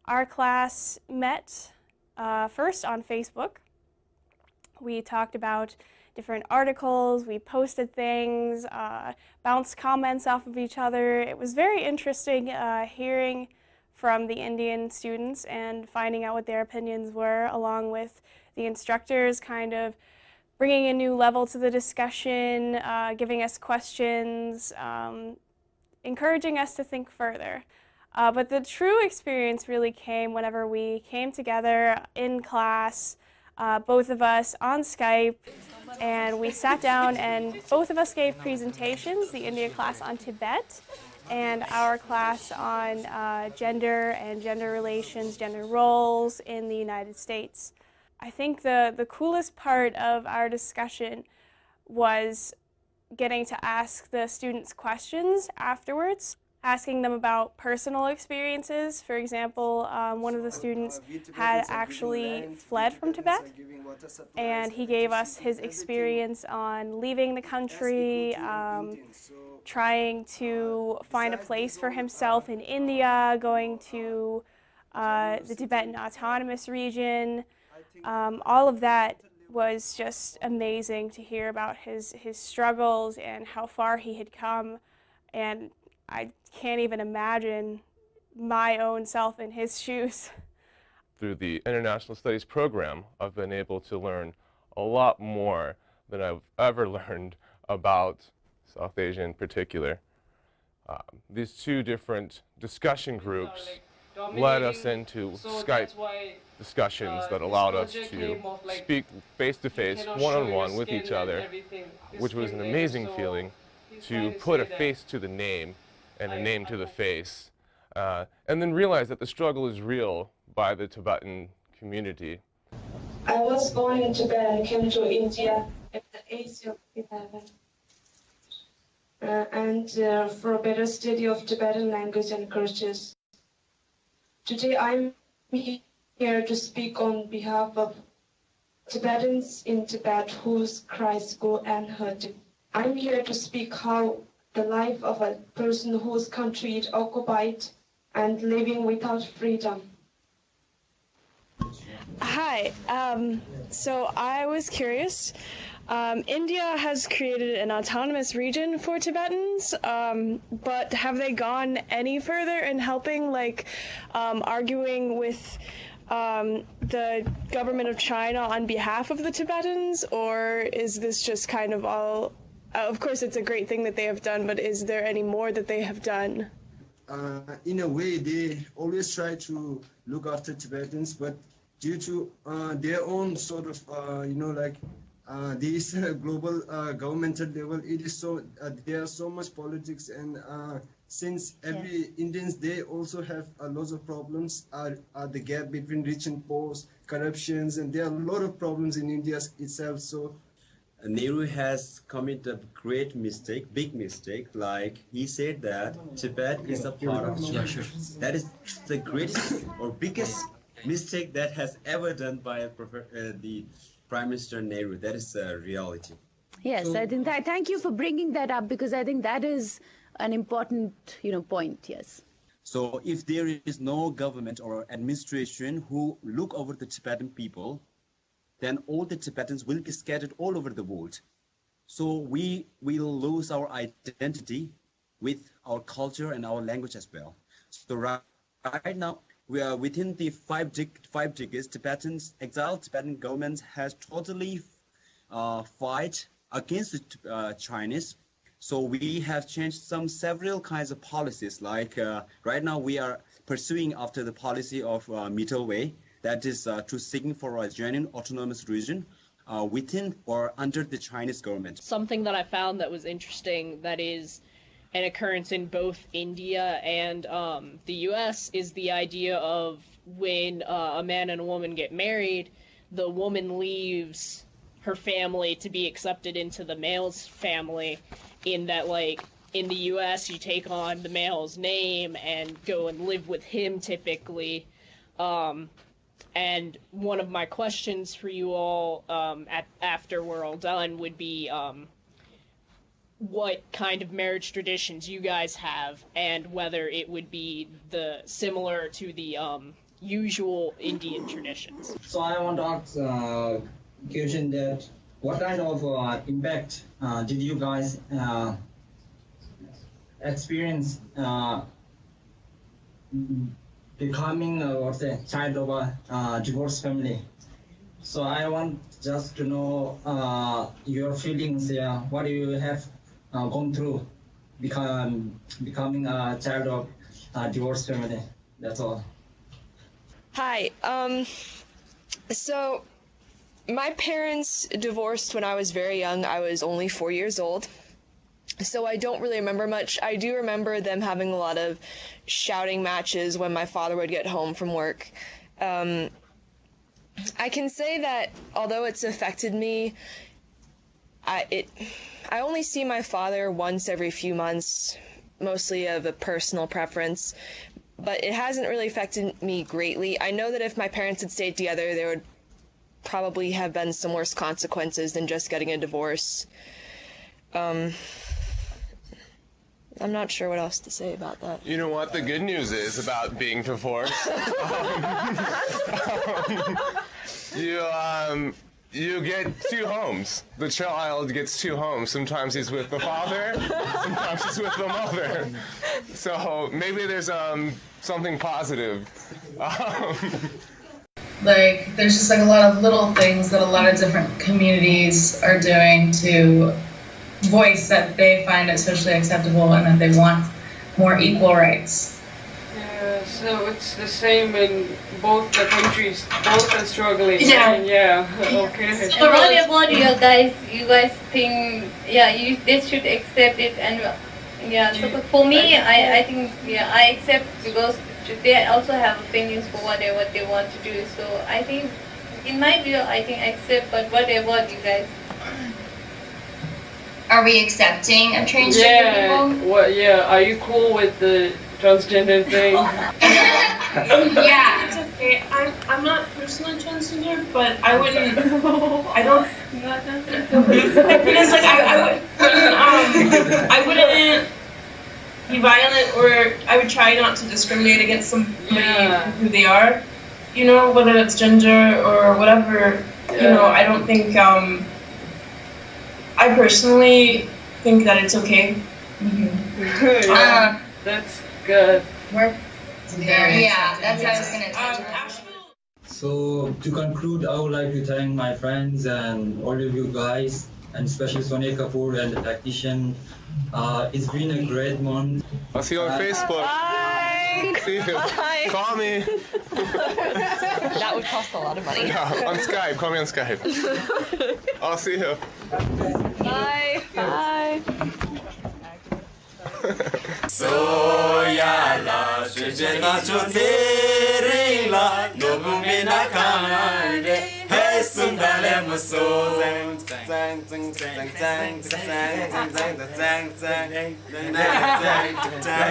Our class met first on Facebook. We talked about different articles, we posted things, bounced comments off of each other. It was very interesting hearing from the Indian students and finding out what their opinions were, along with the instructors kind of bringing a new level to the discussion, giving us questions, encouraging us to think further. But the true experience really came whenever we came together in class, both of us on Skype, and we sat down and both of us gave presentations, the India class on Tibet and our class on gender and gender relations, gender roles in the United States. I think the coolest part of our discussion was getting to ask the students questions afterwards, asking them about personal experiences. For example, one of the students had actually fled from Tibet, and he gave us his experience on leaving the country, trying to find a place for himself in India, going to the Tibetan Autonomous Region. All of that was just amazing to hear about his struggles and how far he had come, and I can't even imagine my own self in his shoes. Through the International Studies program, I've been able to learn a lot more than I've ever learned about South Asia in particular. These two different discussion groups led us into Skype discussions that allowed us to speak face-to-face, one-on-one with each other, which was an amazing feeling to put a face to the name and a name to the face, and then realize that the struggle is real by the Tibetan community. I was born in Tibet and came to India at the age of 11. For a better study of Tibetan language and cultures. Today I'm here to speak on behalf of Tibetans in Tibet whose cries go unheard. I'm here to speak how the life of a person whose country is occupied and living without freedom. Hi, so I was curious. India has created an autonomous region for Tibetans, but have they gone any further in helping, like arguing with the government of China on behalf of the Tibetans, or is this just kind of all, of course it's a great thing that they have done, but is there any more that they have done? In a way, they always try to look after Tibetans, but due to their own sort of, this global governmental level, it is so there are so much politics, and since every Indians, they also have lots of problems. The gap between rich and poor, corruptions, and there are a lot of problems in India itself. So Nehru has committed a great mistake, big mistake, like he said that Tibet is a part of China. That is the greatest or biggest mistake that has ever done by the Prime Minister Nehru. That is a reality. Yes, so, I think that, thank you for bringing that up, because I think that is an important, point. Yes. So if there is no government or administration who look over the Tibetan people, then all the Tibetans will be scattered all over the world. So we will lose our identity with our culture and our language as well. So right now, we are within the five decades, exiled Tibetan government has totally fight against the Chinese. So we have changed several kinds of policies. Like right now, we are pursuing after the policy of middle way, that is to seeking for a genuine autonomous region within or under the Chinese government. Something that I found that was interesting, that is an occurrence in both India and the US, is the idea of when a man and a woman get married, the woman leaves her family to be accepted into the male's family, in that, like, in the US you take on the male's name and go and live with him typically. And one of my questions for you all after we're all done would be what kind of marriage traditions you guys have, and whether it would be similar to the usual Indian traditions. So I want to ask question that what kind of impact did you guys experience becoming what's a child of a divorced family? So I want just to know your feelings. What do you have gone through becoming a child of a divorced family? That's all. Hi. So my parents divorced when I was very young. I was only 4 years old. So I don't really remember much. I do remember them having a lot of shouting matches when my father would get home from work. I can say that although it's affected me, I only see my father once every few months, mostly of a personal preference, but it hasn't really affected me greatly. I know that if my parents had stayed together, there would probably have been some worse consequences than just getting a divorce. I'm not sure what else to say about that. You know what the good news is about being divorced? You get two homes. The child gets two homes. Sometimes he's with the father, sometimes he's with the mother. So maybe there's something positive. Like, there's just like a lot of little things that a lot of different communities are doing to voice that they find it socially acceptable and that they want more equal rights. Yeah, so it's the same in both the countries. Both are struggling. Yeah. Yeah. Okay. So what about you guys? You guys think they should accept it, and so for me, I think I accept because they also have opinions for whatever they want to do. So I think, in my view, I think accept. But what about you guys? Are we accepting of transgender people? What? Yeah. Are you cool with the transgender thing? Yeah. It's okay. I'm not personally transgender, but I wouldn't. I don't. Because like I wouldn't be violent, or I would try not to discriminate against somebody who they are. You know, whether it's gender or whatever. You know, I don't think. I personally think that it's okay. Yeah, that's good. Yeah, that's what I was gonna touch on. So to conclude, I would like to thank my friends and all of you guys, and especially Sonia Kapoor and the technician. It's been a great month. I'll see you on Facebook. Bye. See you. Bye. Call me. That would cost a lot of money. Yeah, on Skype. Call me on Skype. I'll see you. Bye. Bye. Soyala shujela choterela nobumina kande hey sundale muso zang zang zang zang zang zang zang zang zang zang zang